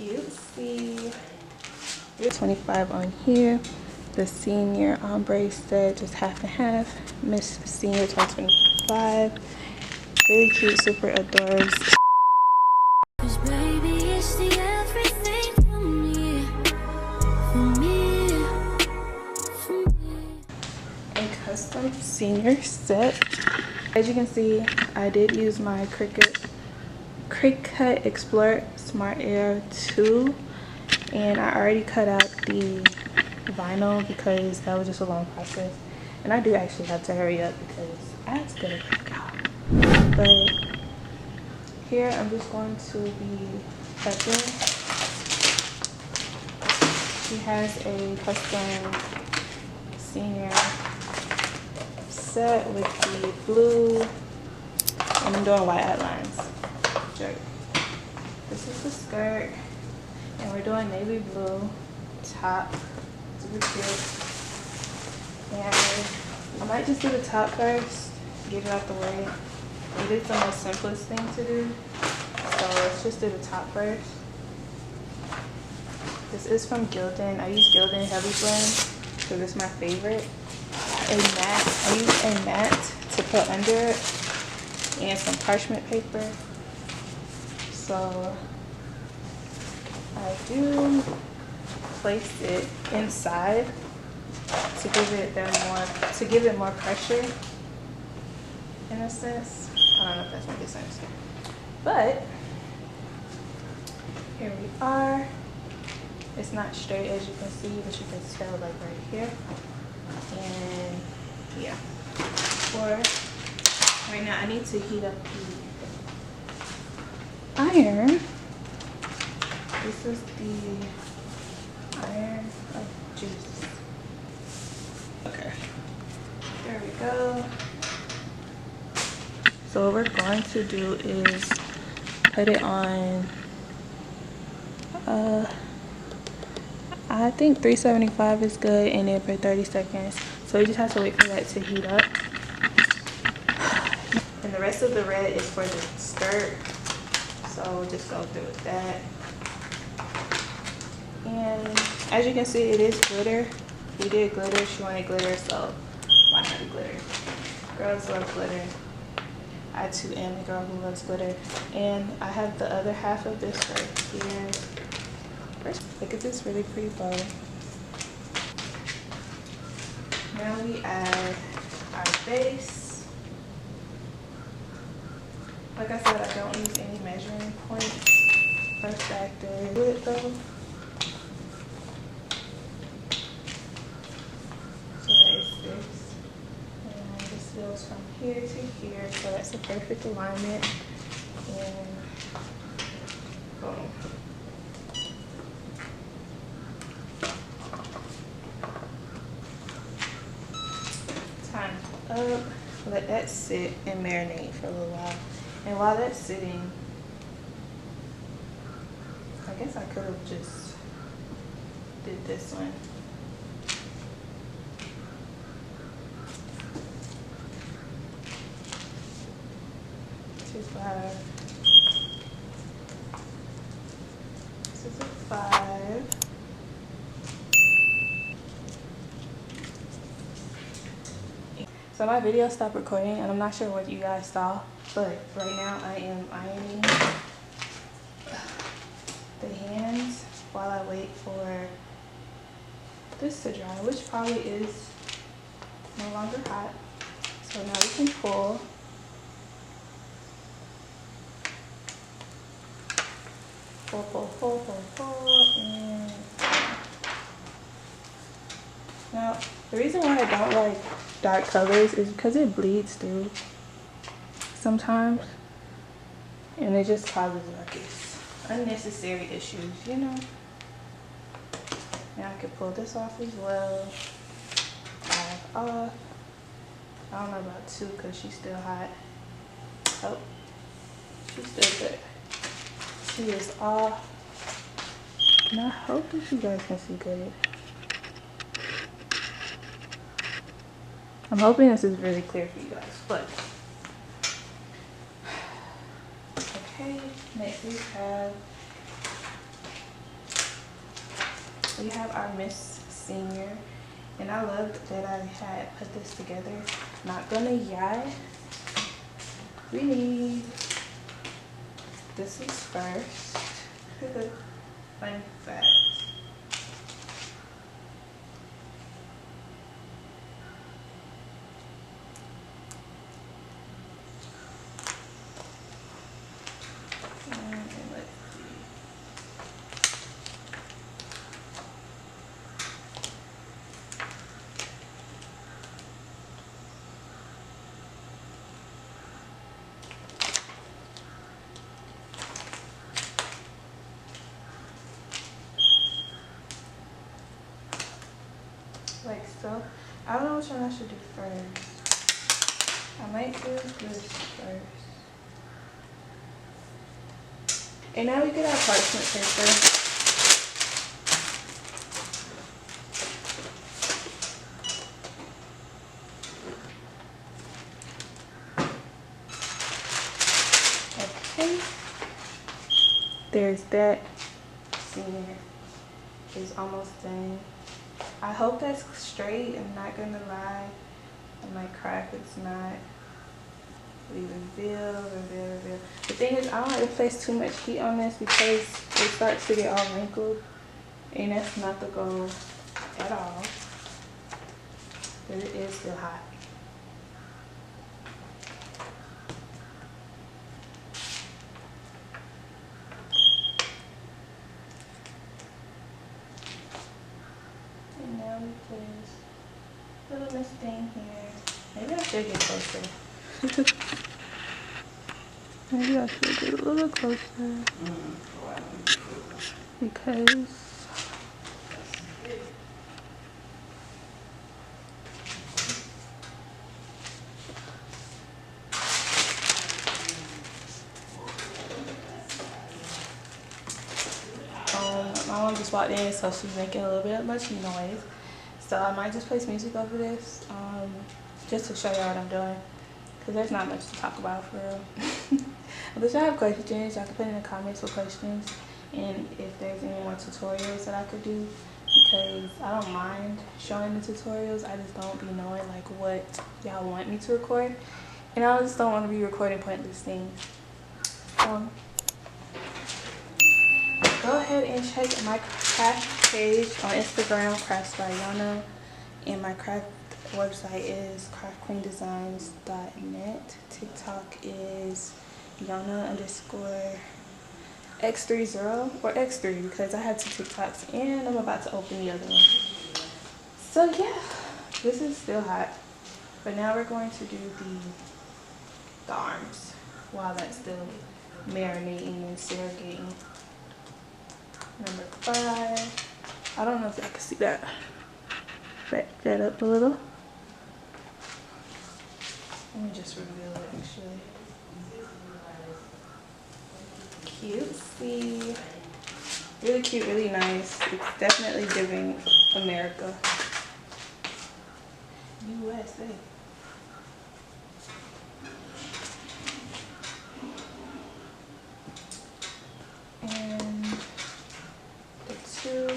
cutesy. 25 on here. The senior ombre set, just half and half. Miss Senior 2025. Really cute, super adorbs. A custom senior set. As you can see, I did use my Cricut Explorer Smart Air 2, and I already cut out the vinyl because that was just a long process, and I do actually have to hurry up because I have to go to work out. But here I'm just going to be cutting. She has a custom senior set with the blue, and I'm doing white outlines. Sure. This is the skirt, and we're doing navy blue top. Super cute. And I might just do the top first, get it out the way. It is the most simplest thing to do, so let's just do the top first. This is from Gildan. I use Gildan Heavy Blend because it's my favorite. I use a mat to put under it and some parchment paper. So I do place it inside to give it more pressure, in a sense. I don't know if that's making sense, but here we are. It's not straight, as you can see, but you can tell like right here. And yeah, for right now I need to heat up the iron. This is the iron of juice. Okay, there we go. So what we're going to do is put it on I think 375 is good, and then for 30 seconds. So you just have to wait for that to heat up. And the rest of the red is for the skirt, so we'll just go through with that. And as you can see, it is glitter. We did glitter. She wanted glitter, so why not glitter? Girls love glitter. I too am a girl who loves glitter. And I have the other half of this right here. Look at this really pretty bow. Now we add our base. Like I said, I don't use any measuring points or factor with it though. So that is this. And this goes from here to here. So that's a perfect alignment. And boom. Up, let that sit and marinate for a little while. And while that's sitting, I guess I could have just did this one. This is a 5. So my video stopped recording, and I'm not sure what you guys saw, but right now I am ironing the hands while I wait for this to dry, which probably is no longer hot. So now we can pull. Pull, and now the reason why I don't like dark colors is because it bleeds through sometimes, and it just causes like unnecessary issues, you know. Now I can pull this off as well. Off. I don't know about 2 because she's still hot. Oh, she's still good. She is off. And I hope that you guys can see good. I'm hoping this is really clear for you guys, but okay, next we have we have our Miss Senior, and I loved that I had put this together. Not gonna yai. We need, this is first. Fun fact. Like so. I don't know which one I should do first. I might do this first. And now we get our parchment paper. Okay. There's that. Senior is almost done. I hope that's straight. I'm not gonna lie. I might cry if it's not. Reveal. The thing is, I don't like to place too much heat on this because it starts to get all wrinkled, and that's not the goal at all. But it is still hot. And now we put little Miss thing here. Maybe I should get closer. Maybe I should get a little closer. Because my mom just walked in, so she's making a little bit much noise. So I might just place music over this, just to show y'all what I'm doing. Because there's not much to talk about for real. But if y'all have questions, y'all can put in the comments for questions. And if there's any more tutorials that I could do, because I don't mind showing the tutorials. I just don't be knowing like what y'all want me to record. And I just don't want to be recording pointless things. Go ahead and check my craft page on Instagram, Crafts by Yana. And my craft website is craftqueendesigns.net. TikTok is Yana_X30 or X3 because I have 2 TikToks and I'm about to open the other one. So yeah, this is still hot. But now we're going to do the arms while that's still marinating and segregating. Number 5. I don't know if I can see that. Back that up a little. Let me just reveal it actually. Cutesy. Really cute, really nice. It's definitely giving America. USA. And the 2.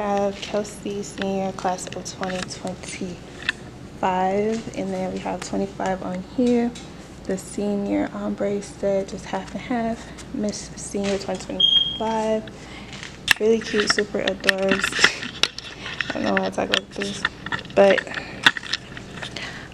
have Kelsey Senior Class of 2025, and then we have 25 on here. The senior ombre set, just half and half. Miss Senior 2025. Really cute, super adorbs. I don't know why I talk like this, but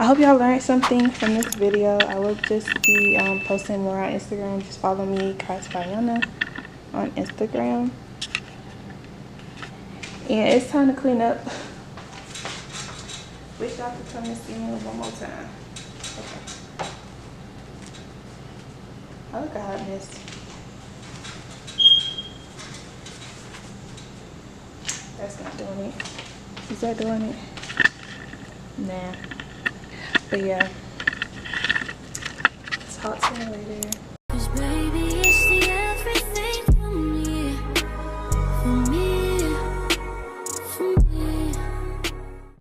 I hope y'all learned something from this video. I will just be posting more on Instagram. Just follow me, Craftsbyana, on Instagram. And it's time to clean up. Wish y'all could come and see me one more time. Okay. Oh God, miss. That's not doing it. Is that doing it? Nah. But yeah. Talk to you later.